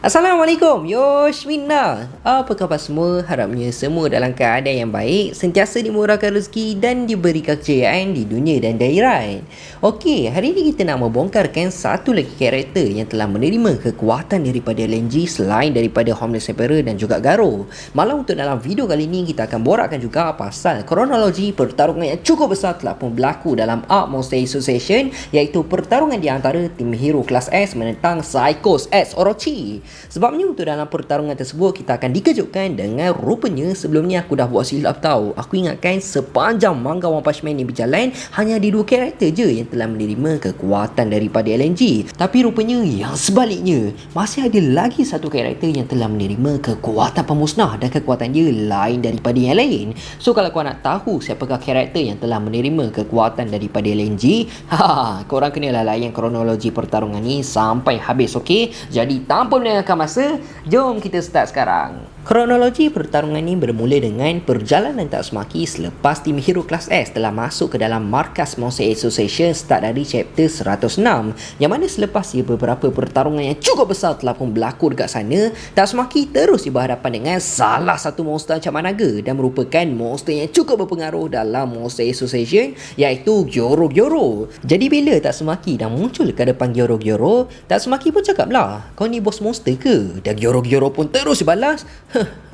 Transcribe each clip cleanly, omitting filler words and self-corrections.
Assalamualaikum, Yoshmina. Apa khabar semua? Harapnya semua dalam keadaan yang baik, sentiasa dimurahkan rezeki dan diberikan kejayaan di dunia dan di akhirat. Okey, hari ini kita nak membongkarkan satu lagi karakter yang telah menerima kekuatan daripada LNG selain daripada Homeless Emperor dan juga Garo. Malah untuk dalam video kali ini kita akan borakkan juga pasal kronologi pertarungan yang cukup besar telah pun berlaku dalam Arc Monster Association, iaitu pertarungan di antara tim hero kelas S menentang Psychos X Orochi. Sebabnya untuk dalam pertarungan tersebut kita akan dikejutkan dengan rupanya sebelum ni aku dah buat silap tau. Aku ingatkan sepanjang manga One Punch Man ni berjalan hanya ada dua karakter je yang telah menerima kekuatan daripada LNG. Tapi rupanya yang sebaliknya, masih ada lagi satu karakter yang telah menerima kekuatan pemusnah dan kekuatan dia lain daripada yang lain. So kalau kau nak tahu siapakah karakter yang telah menerima kekuatan daripada LNG, korang kenalah layan kronologi pertarungan ni sampai habis, okey? Jadi tanpa melengahkan masa, jom kita start sekarang. Kronologi pertarungan ini bermula dengan perjalanan Tatsumaki selepas tim hero kelas S telah masuk ke dalam markas Monster Association start dari chapter 106, yang mana selepas beberapa pertarungan yang cukup besar telah pun berlaku dekat sana, Tatsumaki terus berhadapan dengan salah satu monster ancaman naga dan merupakan monster yang cukup berpengaruh dalam Monster Association, iaitu Gyoro Gyoro. Jadi bila Tatsumaki dah muncul ke depan Gyoro Gyoro, Tatsumaki pun cakap lah, kau ni bos monster ke? Dan Gyoro Gyoro pun terus balas,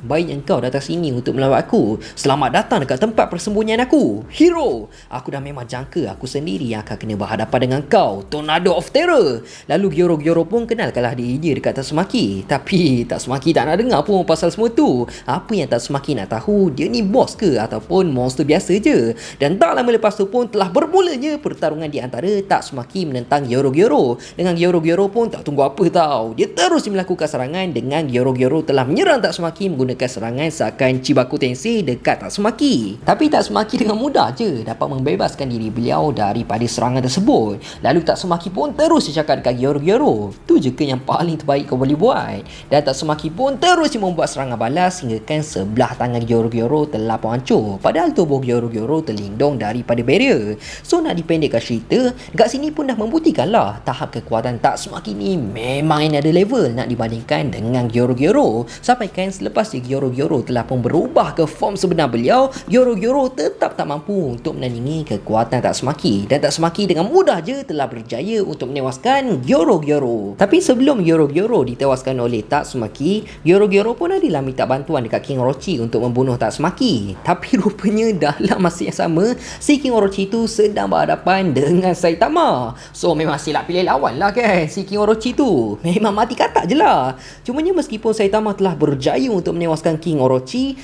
baiknya kau datang sini untuk melawan aku. Selamat datang dekat tempat persembunyian aku, hero. Aku dah memang jangka aku sendiri yang akan kena berhadapan dengan kau, Tornado of Terror. Lalu Gyoro Gyoro pun kenalkanlah diri dia dekat Tatsumaki. Tapi Tatsumaki tak nak dengar pun pasal semua tu. Apa yang Tatsumaki nak tahu, dia ni bos ke ataupun monster biasa je. Dan tak lama lepas tu pun telah bermulanya pertarungan di antara Tatsumaki menentang Gyoro Gyoro. Dengan Gyoro Gyoro pun tak tunggu apa tau, dia terus melakukan serangan dengan Gyoro Gyoro telah menyerang Tatsumaki menggunakan serangan seakan Chibaku Tensei dekat Tatsumaki. Tapi Tatsumaki dengan mudah je dapat membebaskan diri beliau daripada serangan tersebut. Lalu Tatsumaki pun terus cakap dekat Gyoro Gyoro, tu je ke yang paling terbaik kau boleh buat? Dan Tatsumaki pun terus membuat serangan balas hingga kan sebelah tangan Gyoro Gyoro telah pun hancur, padahal tubuh Gyoro Gyoro terlindung daripada barrier. So nak dipendekkan cerita, dekat sini pun dah membuktikan lah tahap kekuatan Tatsumaki ni memang ada level nak dibandingkan dengan Gyoro Gyoro. Sampai kan selepas Gyoro Gyoro telah pun berubah ke form sebenar beliau, Gyoro Gyoro tetap tak mampu untuk menandingi kekuatan Tatsumaki, dan Tatsumaki dengan mudah je telah berjaya untuk menewaskan Gyoro Gyoro. Tapi sebelum Gyoro Gyoro ditewaskan oleh Tatsumaki, Gyoro Gyoro pun adalah minta bantuan dekat King Orochi untuk membunuh Tatsumaki. Tapi rupanya dalam masa yang sama, si King Orochi tu sedang berhadapan dengan Saitama. So memang silap pilih lawan lah kan si King Orochi tu. Memang mati katak je lah. Cumanya meskipun Saitama telah berjaya untuk menewaskan King Orochi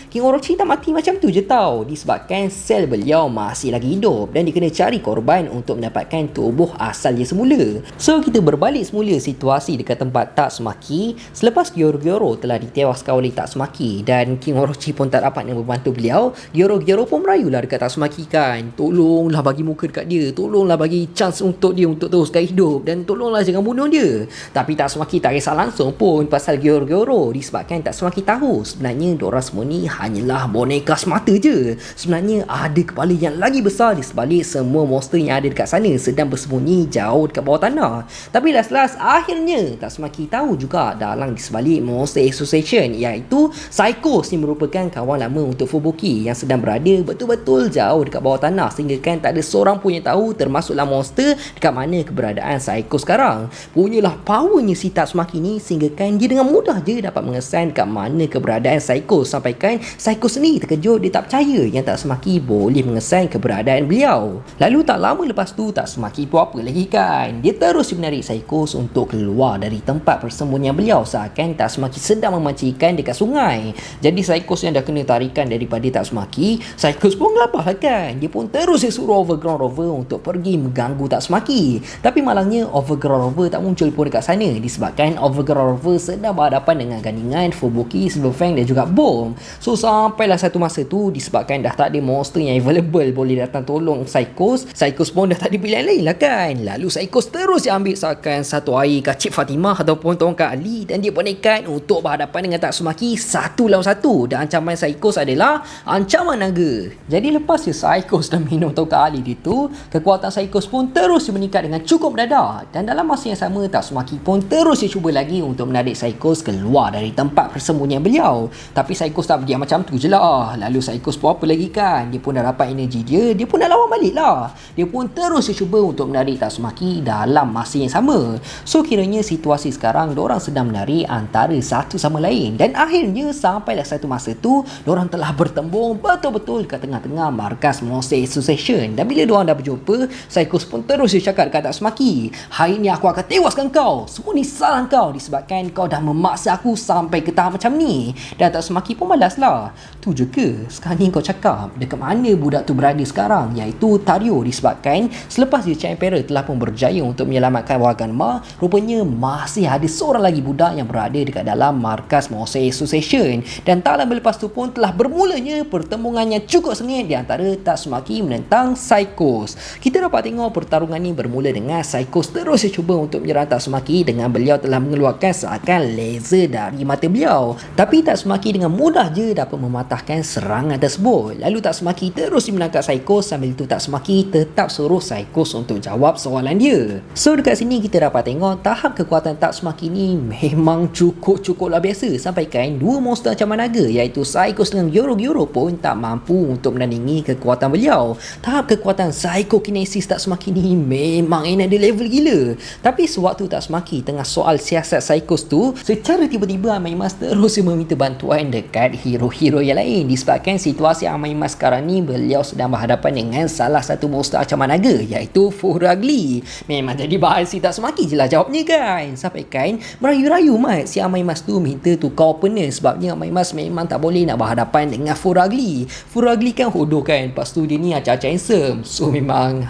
tak mati macam tu je tau, disebabkan sel beliau masih lagi hidup dan dia kena cari korban untuk mendapatkan tubuh asal dia semula. So kita berbalik semula situasi dekat tempat Tatsumaki selepas Gyoro Gyoro telah ditewaskan oleh Tatsumaki dan King Orochi pun tak dapat nak membantu beliau. Gyoro Gyoro pun merayulah dekat Tatsumaki kan, tolonglah bagi muka dekat dia, tolonglah bagi chance untuk dia untuk teruskan hidup, dan tolonglah jangan bunuh dia. Tapi Tatsumaki tak kisah langsung pun pasal Gyoro Gyoro, disebabkan Tatsumaki tahu sebenarnya diorang semua ni hanyalah boneka semata je. Sebenarnya ada kepala yang lagi besar di sebalik semua monster yang ada dekat sana sedang bersembunyi jauh dekat bawah tanah. Tapi last akhirnya Tatsumaki tahu juga dalam di sebalik Monster Association, iaitu Psychos ni merupakan kawan lama untuk Fubuki yang sedang berada betul-betul jauh dekat bawah tanah, sehingga kan tak ada seorang pun yang tahu termasuklah monster dekat mana keberadaan Psychos sekarang. Punyalah powernya si Tatsumaki ni sehingga kan dia dengan mudah je dapat mengesan kat mana keberadaan Psychos, sampaikan Psychos ni terkejut, dia tak percaya yang Tatsumaki boleh mengesan keberadaan beliau. Lalu tak lama lepas tu Tatsumaki buat apa lagi kan, dia terus menarik Psychos untuk keluar dari tempat persembunyian beliau seakan Tatsumaki sedang memancing ikan dekat sungai. Jadi Psychos yang dah kena tarikan daripada Tatsumaki, Psychos pun gelabah lah kan, dia pun terus suruh Overground Rover untuk pergi mengganggu Tatsumaki. Tapi malangnya Overground Rover tak muncul pun dekat sana disebabkan Overground Rover sedang berhadapan dengan gandingan Fubuki Silverfang tank dan juga bom. So sampailah satu masa tu, disebabkan dah tak ada monster yang available boleh datang tolong Psychos pun dah tak ada pilihan lain lah kan. Lalu Psychos terus diambil seakan satu air Cik Fatimah ataupun tongkat Ali, dan dia pun nekat untuk berhadapan dengan Tatsumaki satu lawan satu, dan ancaman Psychos adalah ancaman naga. Jadi lepas Psychos dah minum tongkat Ali itu, kekuatan Psychos pun terus meningkat dengan cukup mendadak, dan dalam masa yang sama Tatsumaki pun terus cuba lagi untuk menarik Psychos keluar dari tempat persembunyian beliau. Tapi Psychos tak berdiam macam tu je lah. Lalu Psychos pun apa lagi kan, dia pun dah dapat energi dia pun nak lawan balik lah. Dia pun terus cuba untuk menarik Tatsumaki dalam masa yang sama. So kiranya situasi sekarang diorang sedang menarik antara satu sama lain, dan akhirnya sampailah satu masa tu diorang telah bertembung betul-betul ke tengah-tengah markas Monster Association. Dan bila diorang dah berjumpa, Psychos pun terus cakap dekat Tatsumaki, hari ni aku akan tewaskan kau, semua ni salah kau disebabkan kau dah memaksa aku sampai ke tahap macam ni. Dan Tatsumaki pun balas lah, tu je ke sekarang ni kau cakap dekat mana budak tu berada sekarang, iaitu Tario, disebabkan selepas dia Chan Emperor telah pun berjaya untuk menyelamatkan Waganma, rupanya masih ada seorang lagi budak yang berada dekat dalam markas Monster Association. Dan tak lama lepas tu pun telah bermulanya pertembungan yang cukup sengit di antara Tatsumaki menentang Psychos. Kita dapat tengok pertarungan ni bermula dengan Psychos terus cuba untuk menyerang Tatsumaki dengan beliau telah mengeluarkan seakan laser dari mata beliau. Tapi Tatsumaki dengan mudah je dapat mematahkan serangan tersebut. Lalu Tatsumaki terus menangkap Psychos, sambil itu Tatsumaki tetap suruh Psychos untuk jawab soalan dia. So dekat sini kita dapat tengok tahap kekuatan Tatsumaki ni memang cukup luar biasa, sampaikan dua monster ancaman naga iaitu Psychos dengan Gyoro pun tak mampu untuk menandingi kekuatan beliau. Tahap kekuatan Psychokinesis Tatsumaki ni memang another level gila. Tapi sewaktu Tatsumaki tengah soal siasat Psychos tu, secara tiba-tiba Amaimas terus meminta bantuan dekat hero-hero yang lain, disebabkan situasi Amaimas sekarang ni beliau sedang berhadapan dengan salah satu monster ancaman naga iaitu Furagli. Memang jadi bahas si Tatsumaki je lah jawabnya kan, sampaikan merayu-rayu mat si Amaimas tu minta tukar opponent, sebabnya Amaimas memang tak boleh nak berhadapan dengan Furagli. Furagli kan hodoh kan, lepas tu dia ni acah-acah handsome, so memang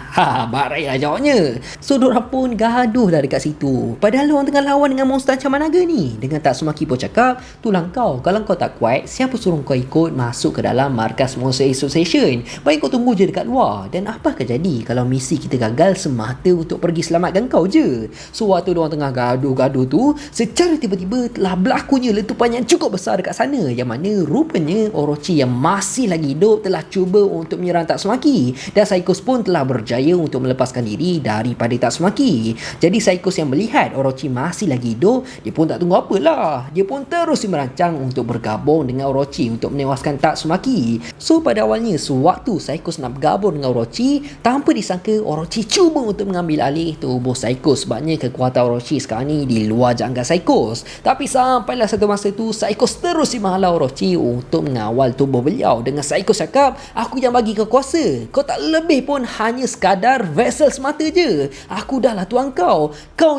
barai lah jawabnya. So diorang pun gaduh dah dekat situ, padahal diorang tengah lawan dengan monster ancaman naga ni. Dengan Tatsumaki pun cakap, tulang kau, kalau kau tak kuat, siapa suruh kau ikut masuk ke dalam markas Monster Association? Baik kau tunggu je dekat luar. Dan apa akan jadi kalau misi kita gagal semata untuk pergi selamatkan kau je? So waktu diorang tengah gaduh-gaduh tu, secara tiba-tiba telah berlakunya letupan yang cukup besar dekat sana, yang mana rupanya Orochi yang masih lagi hidup telah cuba untuk menyerang Tatsumaki, dan Psychos pun telah berjaya untuk melepaskan diri daripada Tatsumaki. Jadi Psychos yang melihat Orochi masih lagi hidup, dia pun tak tunggu apalah, dia pun terus merancang untuk bergabung dengan Orochi untuk menewaskan Tatsumaki. So pada awalnya sewaktu Psychos nak bergabung dengan Orochi, tanpa disangka Orochi cuba untuk mengambil alih tubuh Psychos, sebabnya kekuatan Orochi sekarang ni di luar jangka Psychos. Tapi sampailah satu masa tu, Psychos terus menghalau Orochi untuk mengawal tubuh beliau, dengan Psychos cakap, aku yang bagi kau kuasa, kau tak lebih pun hanya sekadar vessel semata je, aku dah lah tuan kau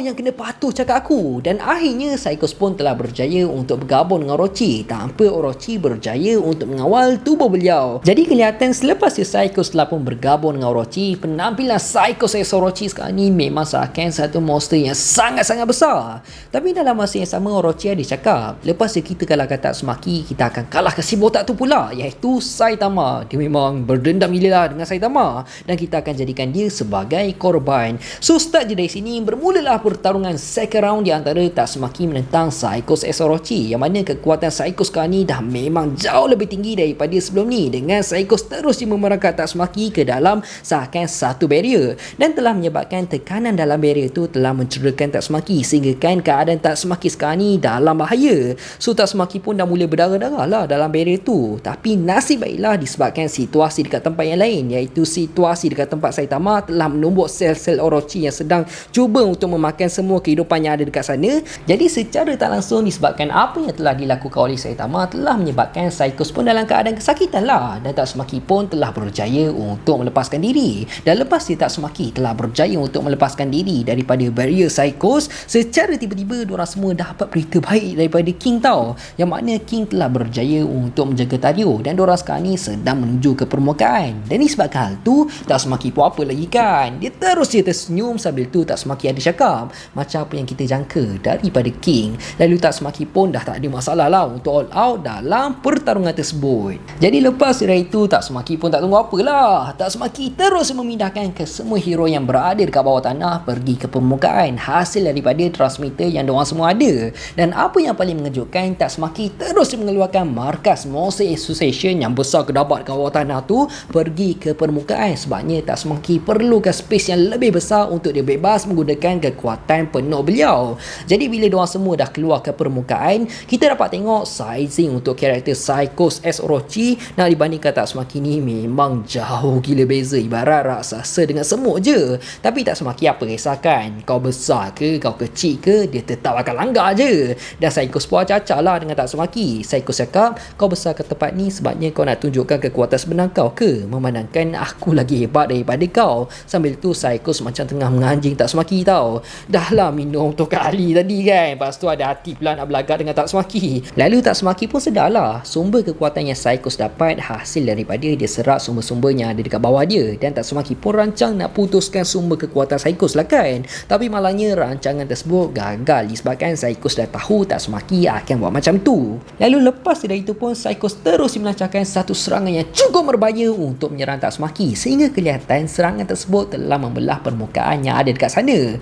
yang kena patuh cakap aku. Dan akhirnya Psychos pun telah berjaya untuk bergabung dengan Orochi, tanpa Orochi berjaya untuk mengawal tubuh beliau. Jadi kelihatan selepas Psychos telah pun bergabung dengan Orochi, penampilan Psychos x Orochi sekarang ni memang seakan satu monster yang sangat-sangat besar. Tapi dalam masa yang sama Orochi ada cakap, lepas kita kalahkan Tatsumaki, kita akan kalahkan si botak tu pula, iaitu Saitama. Dia memang berdendam gila lah dengan Saitama, dan kita akan jadikan dia sebagai korban. So start je dari sini, bermulalah pertarungan second round di antara Tatsumaki menentang Psychos x Orochi, yang mana kekuatan Psychos sekarang ni dah memang jauh lebih tinggi daripada sebelum ni, dengan Psychos terus memerangkap Tatsumaki ke dalam seakan satu barrier, dan telah menyebabkan tekanan dalam barrier tu telah mencederakan Tatsumaki, sehingga kan keadaan Tatsumaki sekarang ni dalam bahaya. So Tatsumaki pun dah mula berdarah-darah lah dalam barrier tu. Tapi nasib baiklah disebabkan situasi dekat tempat yang lain, iaitu situasi dekat tempat Saitama telah menumbuk sel-sel Orochi yang sedang cuba untuk memakan semua kehidupan yang ada dekat sana. Jadi secara tak langsung disebabkan apa yang telah dilakukan oleh Saitama telah menyebabkan Psychos pun dalam keadaan kesakitan lah, dan Tatsumaki pun telah berjaya untuk melepaskan diri. Dan lepas Tatsumaki telah berjaya untuk melepaskan diri daripada barrier Psychos, secara tiba-tiba diorang semua dapat berita baik daripada King tau, yang mana King telah berjaya untuk menjaga Tario, dan diorang sekarang ni sedang menuju ke permukaan. Dan disebabkan hal tu, Tatsumaki pun apa lagi kan, dia terus je tersenyum. Sambil tu Tatsumaki ada cakap, macam apa yang kita jangka daripada King. Lalu Tatsumaki pun dah tak ada masalah lah untuk all out dalam pertarungan tersebut. Jadi lepas dari itu, Tatsumaki pun tak tunggu apalah. Tatsumaki terus memindahkan ke semua hero yang berada dekat bawah tanah pergi ke permukaan hasil daripada transmitter yang diorang semua ada. Dan apa yang paling mengejutkan, Tatsumaki terus mengeluarkan markas Monster Association yang besar kedabat kat bawah tanah tu pergi ke permukaan. Sebabnya Tatsumaki perlukan space yang lebih besar untuk dia bebas menggunakan kekuatan penuh beliau. Jadi bila diorang semua dah keluar ke permukaan, kita dapat tengok sizing untuk karakter Psychos S Orochi nak dibandingkan Tatsumaki ni memang jauh gila beza, ibarat raksasa dengan semut je. Tapi Tatsumaki apa kisahkan, kau besar ke kau kecil ke, dia tetap akan langgar je. Dan Psychos pun acah lah dengan Tatsumaki. Psychos cakap, kau besar ke tempat ni sebabnya kau nak tunjukkan kekuatan sebenar kau ke, memandangkan aku lagi hebat daripada kau. Sambil tu Psychos macam tengah menganjing Tatsumaki tau. Dah lah minum tu kali tadi kan, lepas tu ada hati pula nak belagak dengan Tatsumaki. Lalu Tatsumaki pun sedarlah sumber kekuatan yang Psychos dapat hasil daripada dia serap sumber-sumber yang ada dekat bawah dia. Dan Tatsumaki pun rancang nak putuskan sumber kekuatan Psychos lah kan. Tapi malangnya rancangan tersebut gagal disebabkan Psychos dah tahu Tatsumaki akan buat macam tu. Lalu lepas dari itu pun Psychos terus melancarkan satu serangan yang cukup berbahaya untuk menyerang Tatsumaki, sehingga kelihatan serangan tersebut telah membelah permukaan yang ada dekat sana.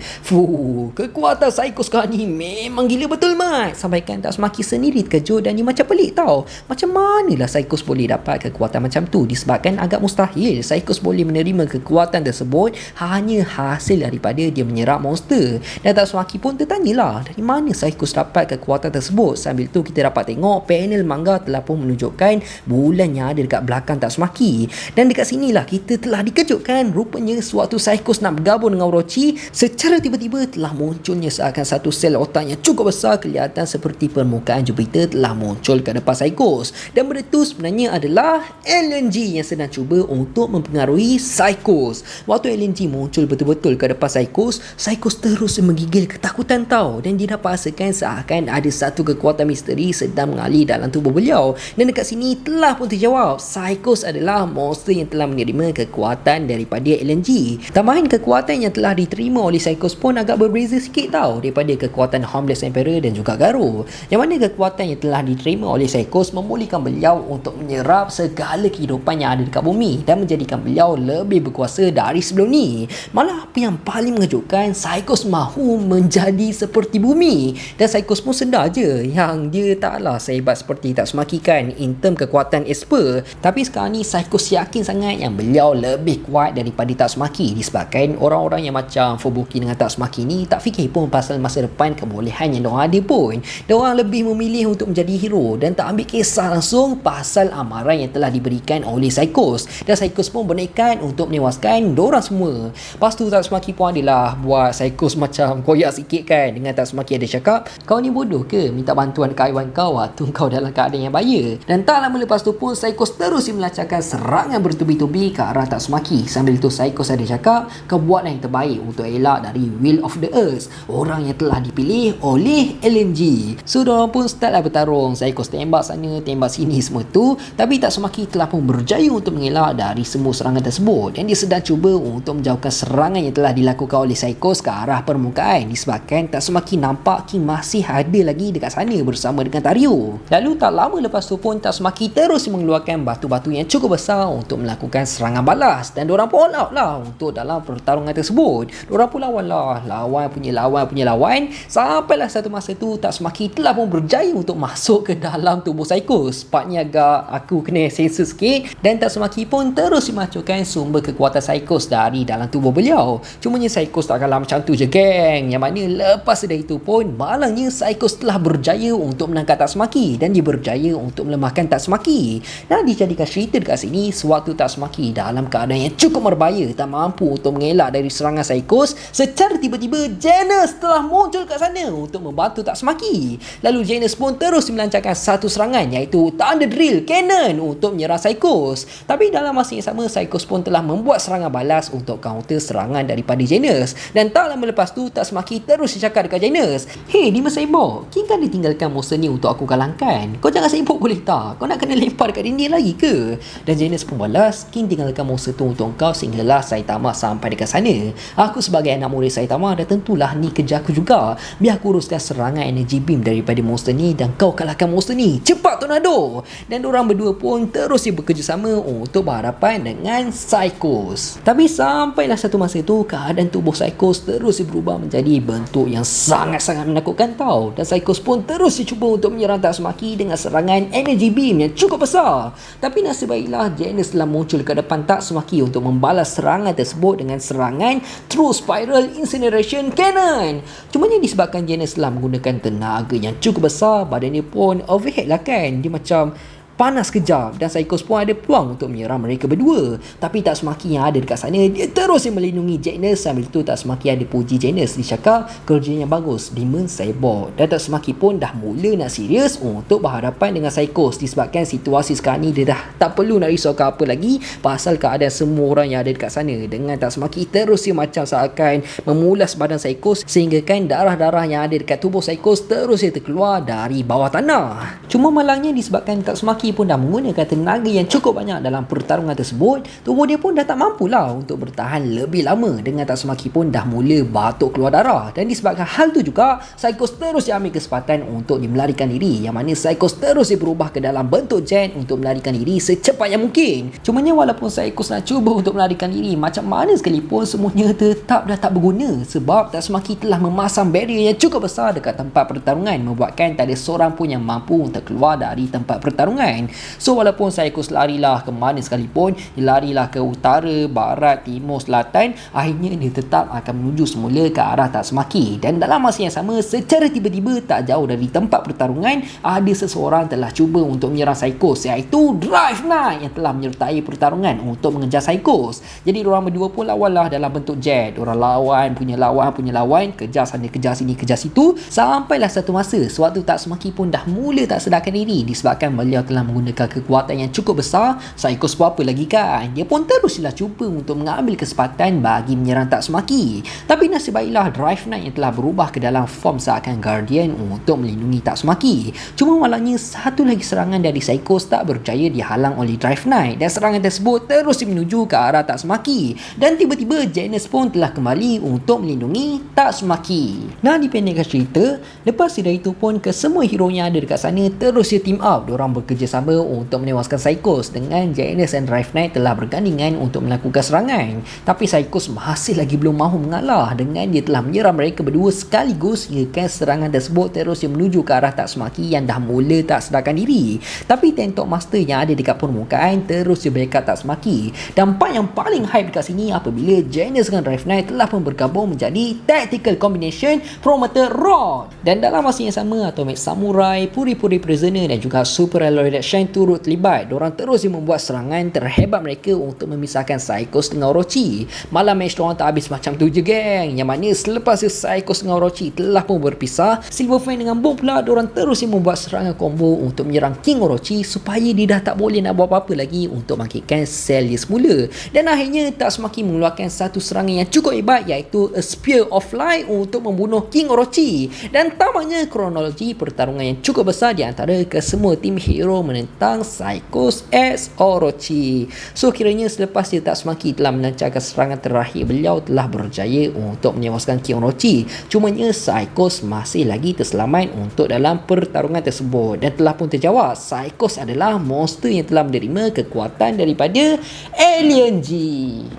Kekuatan Psychos kali ni memang gila betul mat. Sampaikan Tatsumaki sendiri terkejut dan dia macam pelik tau. Macam manalah Psychos boleh dapat kekuatan macam tu, disebabkan agak mustahil Psychos boleh menerima kekuatan tersebut hanya hasil daripada dia menyerap monster. Dan Tatsumaki pun tertanyalah dari mana Psychos dapat kekuatan tersebut. Sambil tu kita dapat tengok panel manga telah pun menunjukkan bulan yang ada dekat belakang Tatsumaki. Dan dekat sinilah kita telah dikejutkan, rupanya sewaktu Psychos nak bergabung dengan Orochi, secara tiba-tiba telah munculnya seakan satu sel otak yang cukup besar, kelihatan seperti permukaan Jupiter telah muncul ke depan Psychos. Dan benda tu sebenarnya adalah LNG yang sedang cuba untuk mempengaruhi Psychos. Waktu LNG muncul betul-betul ke depan Psychos, Psychos terus menggigil ketakutan tau. Dan dia dapat rasakan seakan ada satu kekuatan misteri sedang mengalir dalam tubuh beliau. Dan dekat sini telah pun terjawab, Psychos adalah monster yang telah menerima kekuatan daripada LNG. Tambahan kekuatan yang telah diterima oleh Psychos pun agak berbeza sikit tau daripada kekuatan Homeless Emperor dan juga Garo. Yang mana kekuatan yang telah diterima oleh Psychos membolehkan beliau untuk menyerap segala kehidupan yang ada dekat bumi dan menjadikan beliau lebih berkuasa dari sebelum ni. Malah apa yang paling mengejutkan, Psychos mahu menjadi seperti bumi. Dan Psychos pun sedar je yang dia taklah sehebat seperti Tatsumaki kan in term kekuatan Esper. Tapi sekarang ni Psychos yakin sangat yang beliau lebih kuat daripada Tatsumaki, disebabkan orang-orang yang macam Fubuki dengan Tatsumaki ni tak fikir pun pasal masa depan kebolehan yang diorang ada pun. Diorang lebih memilih untuk menjadi hero dan tak ambil kisah langsung pasal amaran yang telah diberikan oleh Psychos. Dan Psychos pun bernekat untuk menewaskan diorang semua. Lepas tu Tatsumaki pun adalah buat Psychos macam koyak sikit kan. Dengan Tatsumaki ada cakap, kau ni bodoh ke minta bantuan kawan kau waktu kau dalam keadaan yang bahaya. Dan tak lama lepas tu pun Psychos terus melancarkan serangan bertubi-tubi ke arah Tatsumaki. Sambil tu Psychos ada cakap, kau buatlah yang terbaik untuk elak dari Will of the Earth, orang yang telah dipilih oleh LNG. So diorang pun start lah bertarung. Psychos tembak sana tembak sini semua tu. Tapi Tatsumaki telah pun berjaya untuk mengelak dari semua serangan tersebut. Dan dia sedang cuba untuk menjauhkan serangan yang telah dilakukan oleh Psychos ke arah permukaan, disebabkan Tatsumaki nampak King masih ada lagi dekat sana bersama dengan Tario. Lalu tak lama lepas tu pun Tatsumaki terus mengeluarkan batu-batu yang cukup besar untuk melakukan serangan balas. Dan diorang pun all out lah untuk dalam pertarungan tersebut. Diorang pun lawan punya lawan sampailah satu masa tu Tatsumaki telah pun berjaya untuk masuk ke dalam tubuh Psychos. Partnya agak aku kena sensor sikit. Dan Tatsumaki pun terus memasukkan sumber kekuatan Psychos dari dalam tubuh beliau. Cumanya Psychos tak kalah macam tu je geng. Yang mana lepas dari itu pun malangnya Psychos telah berjaya untuk menangkap Tatsumaki dan dia berjaya untuk melemahkan Tatsumaki. Dan dijadikan cerita dekat sini, sewaktu Tatsumaki dalam keadaan yang cukup berbahaya, tak mampu untuk mengelak dari serangan Psychos, secara tiba-tiba Janus telah muncul kat sana untuk membantu Tatsumaki. Lalu Janus pun terus melancarkan satu serangan iaitu Thunder Drill Cannon untuk menyerang Psychos. Tapi dalam masa yang sama Psychos pun telah membuat serangan balas untuk counter serangan daripada Janus. Dan tak lama lepas tu Tatsumaki terus cakap dekat Janus, "Hey Demon Cyborg, King kan ditinggalkan monster ni untuk aku kalahkan. Kau jangan sibuk boleh tak? Kau nak kena lempar dekat dinding lagi ke?" Dan Janus pun balas, "King tinggalkan monster tu untuk kau sehinggalah Saitama sampai dekat sana. Aku sebagai anak murid Saitama dah tentulah ni kerja aku juga. Biar aku uruskan serangan energy beam daripada monster ni dan kau kalahkan monster ni. Cepat Tornado. Dan diorang berdua pun terus bekerjasama untuk berhadapan dengan Psychos. Tapi sampailah satu masa itu, keadaan tubuh Psychos terus berubah menjadi bentuk yang sangat-sangat menakutkan tau. Dan Psychos pun terus cuba untuk menyerang Tatsumaki dengan serangan energy beam yang cukup besar. Tapi nasib baiklah Genos telah muncul ke depan Tatsumaki untuk membalas serangan tersebut dengan serangan True Spiral Incineration Cannon. Cumanya disebabkan Genos telah menggunakan tenaga yang cukup besar, badan dia pun overhead lah kan. Dia macam panas kejap dan Psychos pun ada peluang untuk menyerang mereka berdua. Tapi Tatsumaki yang ada dekat sana, dia terus melindungi Genos. Sambil tu Tatsumaki ada puji Genos, dia cakap kerjanya bagus, Demon Cyborg. Dan Tatsumaki pun dah mula nak serius untuk berhadapan dengan Psychos disebabkan situasi sekarang ni dia dah tak perlu nak risaukan apa lagi pasal keadaan semua orang yang ada dekat sana. Dengan Tatsumaki terus dia macam seakan memulas badan Psychos sehingga kan darah-darah yang ada dekat tubuh Psychos terus dia terkeluar dari bawah tanah. Cuma malangnya disebabkan Tatsumaki pun dah menggunakan tenaga yang cukup banyak dalam pertarungan tersebut, tubuh dia pun dah tak mampulah untuk bertahan lebih lama. Dengan Tatsumaki pun dah mula batuk keluar darah. Dan disebabkan hal tu juga, Psychos terus ambil kesempatan untuk dia melarikan diri, yang mana Psychos terus berubah ke dalam bentuk Jet untuk melarikan diri secepat yang mungkin. Cumanya walaupun Psychos nak cuba untuk melarikan diri macam mana sekalipun, semuanya tetap dah tak berguna sebab Tatsumaki telah memasang barrier yang cukup besar dekat tempat pertarungan, membuatkan tak ada seorang pun yang mampu untuk keluar dari tempat pertarungan. So walaupun Psychos larilah ke mana sekalipun, dia larilah ke utara, barat, timur, selatan, akhirnya dia tetap akan menuju semula ke arah Tatsumaki. Dan dalam masa yang sama, secara tiba-tiba tak jauh dari tempat pertarungan, ada seseorang telah cuba untuk menyerang Psychos, iaitu Drive Knight yang telah menyertai pertarungan untuk mengejar Psychos. Jadi diorang berdua pun lawanlah dalam bentuk Jet. Diorang lawan, punya lawan, kejar sana, kejar sini, kejar situ. Sampailah satu masa, sewaktu Tatsumaki pun dah mula tak sedarkan diri disebabkan beliau telah menggunakan kekuatan yang cukup besar. Psychos buat apa lagi kan? Dia pun teruslah cuba untuk mengambil kesempatan bagi menyerang Tatsumaki. Tapi nasib baiklah Drive Knight yang telah berubah ke dalam form seakan Guardian untuk melindungi Tatsumaki. Cuma malangnya satu lagi serangan dari Psychos tak berjaya dihalang oleh Drive Knight dan serangan tersebut terus menuju ke arah Tatsumaki. Dan tiba-tiba Genos pun telah kembali untuk melindungi Tatsumaki. Nah, dipendekkan cerita, lepas dari itu pun kesemua hero yang ada dekat sana terus team up. Diorang bekerjasama untuk menewaskan Psychos dengan Genos dan Drive Knight telah bergandingan untuk melakukan serangan. Tapi Psychos masih lagi belum mahu mengalah dengan dia telah menyerang mereka berdua sekaligus hingga serangan tersebut terus menuju ke arah Tatsumaki yang dah mula tak sedarkan diri. Tapi Tentok Master yang ada dekat permukaan terus backup Tatsumaki. Dan part yang paling hype dekat sini apabila Genos dengan Drive Knight telah pun bergabung menjadi Tactical Combination Promoter Rod. Dan dalam masa yang sama, Atomic Samurai, Puri-Puri Prisoner dan juga Super Alloy Reaction turut terlibat. Diorang terus membuat serangan terhebat mereka untuk memisahkan Psychos dengan Orochi. Malam match diorang tak habis macam tu je geng, yang mana selepas Psychos dengan Orochi telah pun berpisah, Silver Fang dengan Bom pula diorang terus membuat serangan combo untuk menyerang King Orochi supaya dia dah tak boleh nak buat apa-apa lagi untuk bangkitkan sel dia semula. Dan akhirnya Tatsumaki mengeluarkan satu serangan yang cukup hebat, iaitu A Spear of Light untuk membunuh King Orochi. Dan tamatnya kronologi pertarungan yang cukup besar di antara kesemua tim hero menentang Psychos X Orochi. So kiranya selepas dia Tatsumaki telah melancarkan serangan terakhir, beliau telah berjaya untuk menewaskan King Orochi. Cumanya Psychos masih lagi terselamat untuk dalam pertarungan tersebut dan telah pun terjawab Psychos adalah monster yang telah menerima kekuatan daripada Alien G.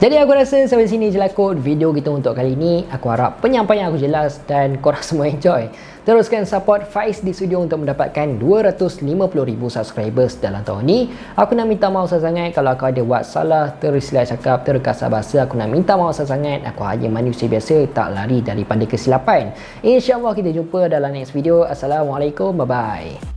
Jadi aku rasa sampai sini je lah kot video kita untuk kali ini. Aku harap penyampaian aku jelas dan korang semua enjoy. Teruskan support Faiz di studio untuk mendapatkan 250,000 subscribers dalam tahun ni. Aku nak minta maaf sangat kalau aku ada buat salah, tersilap cakap, terkasar bahasa. Aku nak minta maaf sangat. Aku hanya manusia biasa, tak lari daripada kesilapan. InsyaAllah kita jumpa dalam next video. Assalamualaikum, bye-bye.